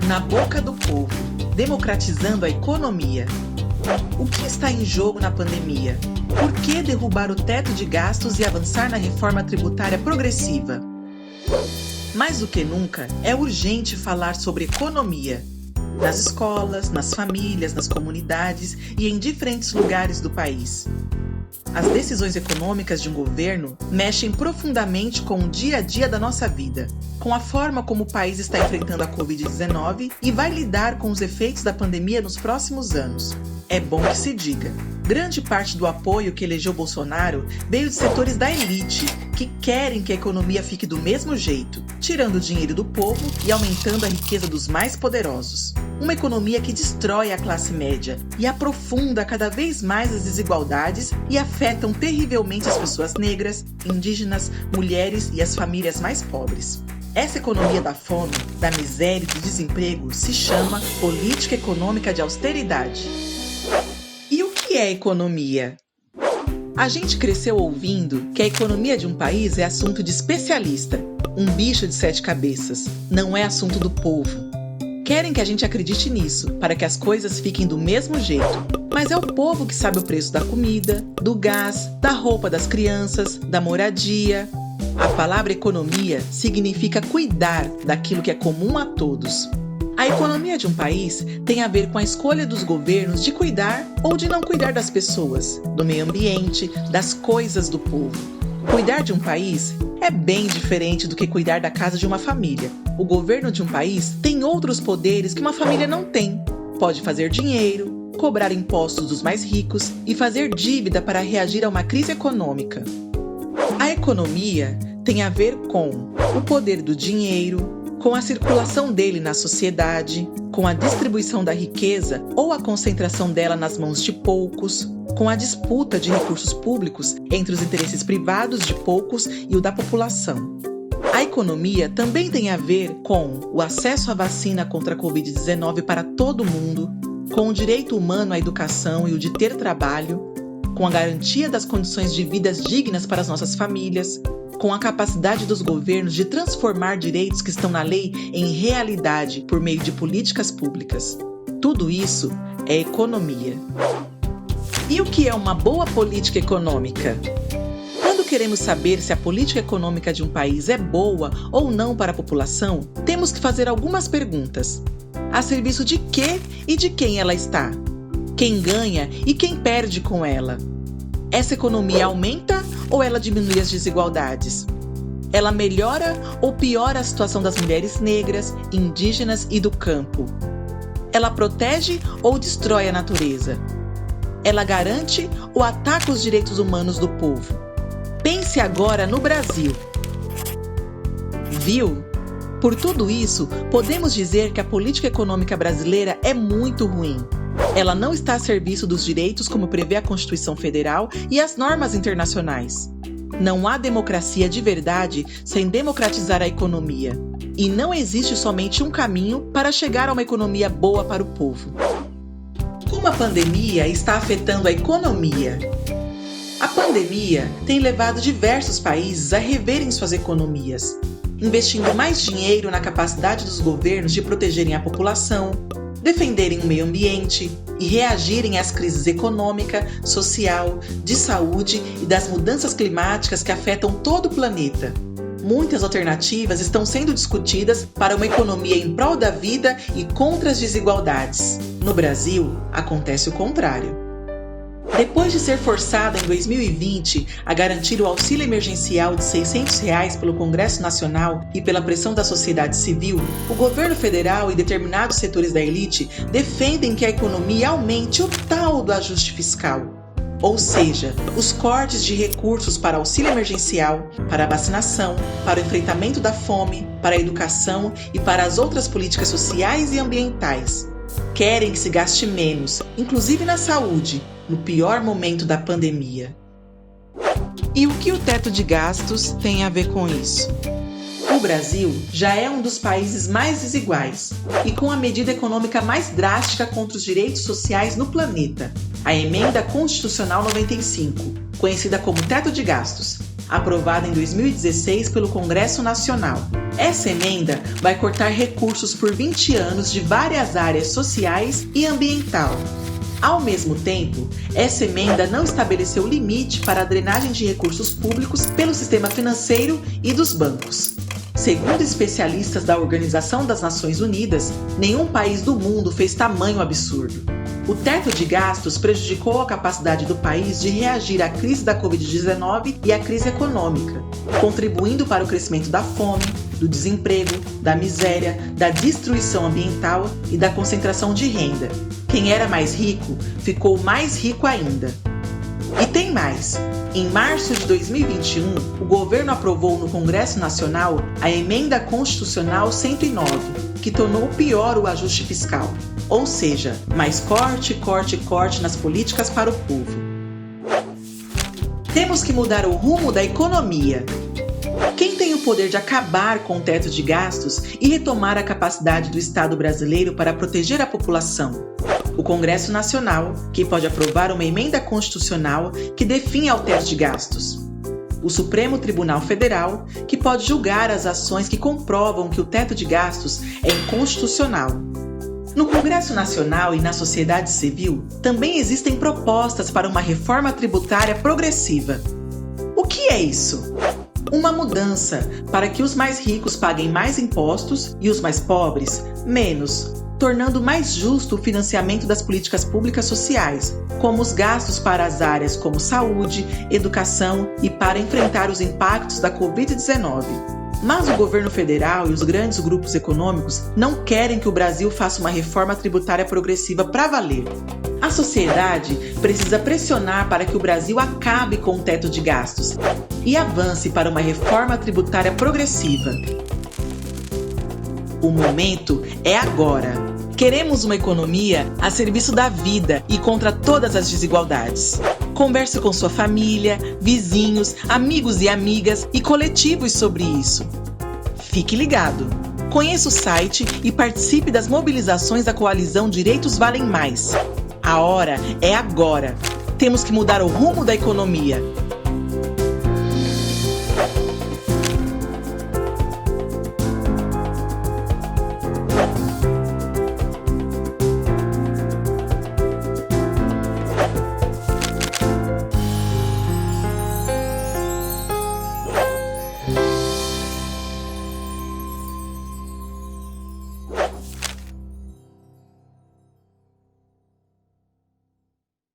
Na boca do povo, democratizando a economia. O que está em jogo na pandemia? Por que derrubar o teto de gastos e avançar na reforma tributária progressiva? Mais do que nunca, é urgente falar sobre economia. Nas escolas, nas famílias, nas comunidades e em diferentes lugares do país. As decisões econômicas de um governo mexem profundamente com o dia a dia da nossa vida, com a forma como o país está enfrentando a Covid-19 e vai lidar com os efeitos da pandemia nos próximos anos. É bom que se diga, grande parte do apoio que elegeu Bolsonaro veio de setores da elite, que querem que a economia fique do mesmo jeito, tirando o dinheiro do povo e aumentando a riqueza dos mais poderosos. Uma economia que destrói a classe média e aprofunda cada vez mais as desigualdades e afetam terrivelmente as pessoas negras, indígenas, mulheres e as famílias mais pobres. Essa economia da fome, da miséria e do desemprego se chama política econômica de austeridade. E o que é economia? A gente cresceu ouvindo que a economia de um país é assunto de especialista, um bicho de 7 cabeças, não é assunto do povo. Querem que a gente acredite nisso, para que as coisas fiquem do mesmo jeito. Mas é o povo que sabe o preço da comida, do gás, da roupa das crianças, da moradia. A palavra economia significa cuidar daquilo que é comum a todos. A economia de um país tem a ver com a escolha dos governos de cuidar ou de não cuidar das pessoas, do meio ambiente, das coisas do povo. Cuidar de um país é bem diferente do que cuidar da casa de uma família. O governo de um país tem outros poderes que uma família não tem. Pode fazer dinheiro, cobrar impostos dos mais ricos e fazer dívida para reagir a uma crise econômica. A economia tem a ver com o poder do dinheiro, com a circulação dele na sociedade, com a distribuição da riqueza ou a concentração dela nas mãos de poucos, com a disputa de recursos públicos entre os interesses privados de poucos e o da população. A economia também tem a ver com o acesso à vacina contra a Covid-19 para todo mundo, com o direito humano à educação e o de ter trabalho, com a garantia das condições de vida dignas para as nossas famílias, com a capacidade dos governos de transformar direitos que estão na lei em realidade por meio de políticas públicas. Tudo isso é economia. E o que é uma boa política econômica? Quando queremos saber se a política econômica de um país é boa ou não para a população, temos que fazer algumas perguntas. A serviço de quê e de quem ela está? Quem ganha e quem perde com ela? Essa economia aumenta ou ela diminui as desigualdades? Ela melhora ou piora a situação das mulheres negras, indígenas e do campo? Ela protege ou destrói a natureza? Ela garante ou ataca os direitos humanos do povo? Pense agora no Brasil. Viu? Por tudo isso, podemos dizer que a política econômica brasileira é muito ruim. Ela não está a serviço dos direitos como prevê a Constituição Federal e as normas internacionais. Não há democracia de verdade sem democratizar a economia. E não existe somente um caminho para chegar a uma economia boa para o povo. Como a pandemia está afetando a economia? A pandemia tem levado diversos países a reverem suas economias, investindo mais dinheiro na capacidade dos governos de protegerem a população, defenderem o meio ambiente e reagirem às crises econômica, social, de saúde e das mudanças climáticas que afetam todo o planeta. Muitas alternativas estão sendo discutidas para uma economia em prol da vida e contra as desigualdades. No Brasil, acontece o contrário. Depois de ser forçada em 2020 a garantir o auxílio emergencial de R$ 600 pelo Congresso Nacional e pela pressão da sociedade civil, o governo federal e determinados setores da elite defendem que a economia aumente o tal do ajuste fiscal. Ou seja, os cortes de recursos para auxílio emergencial, para a vacinação, para o enfrentamento da fome, para a educação e para as outras políticas sociais e ambientais. Querem que se gaste menos, inclusive na saúde, no pior momento da pandemia. E o que o teto de gastos tem a ver com isso? O Brasil já é um dos países mais desiguais e com a medida econômica mais drástica contra os direitos sociais no planeta, a Emenda Constitucional 95, conhecida como Teto de Gastos. aprovada em 2016 pelo Congresso Nacional. Essa emenda vai cortar recursos por 20 anos de várias áreas sociais e ambiental. Ao mesmo tempo, essa emenda não estabeleceu limite para a drenagem de recursos públicos pelo sistema financeiro e dos bancos. Segundo especialistas da Organização das Nações Unidas, nenhum país do mundo fez tamanho absurdo. O teto de gastos prejudicou a capacidade do país de reagir à crise da Covid-19 e à crise econômica, contribuindo para o crescimento da fome, do desemprego, da miséria, da destruição ambiental e da concentração de renda. Quem era mais rico ficou mais rico ainda. E tem mais. Em março de 2021, o governo aprovou no Congresso Nacional a Emenda Constitucional 109, que tornou pior o ajuste fiscal. Ou seja, mais corte, corte, corte nas políticas para o povo. Temos que mudar o rumo da economia. Quem tem o poder de acabar com o teto de gastos e retomar a capacidade do Estado brasileiro para proteger a população? O Congresso Nacional, que pode aprovar uma emenda constitucional que definha o teto de gastos. O Supremo Tribunal Federal, que pode julgar as ações que comprovam que o teto de gastos é inconstitucional. No Congresso Nacional e na sociedade civil, também existem propostas para uma reforma tributária progressiva. O que é isso? Uma mudança para que os mais ricos paguem mais impostos e os mais pobres, menos, tornando mais justo o financiamento das políticas públicas sociais, como os gastos para as áreas como saúde, educação e para enfrentar os impactos da Covid-19. Mas o governo federal e os grandes grupos econômicos não querem que o Brasil faça uma reforma tributária progressiva para valer. A sociedade precisa pressionar para que o Brasil acabe com o teto de gastos e avance para uma reforma tributária progressiva. O momento é agora. Queremos uma economia a serviço da vida e contra todas as desigualdades. Converse com sua família, vizinhos, amigos e amigas e coletivos sobre isso. Fique ligado. Conheça o site e participe das mobilizações da coalizão Direitos Valem Mais. A hora é agora. Temos que mudar o rumo da economia.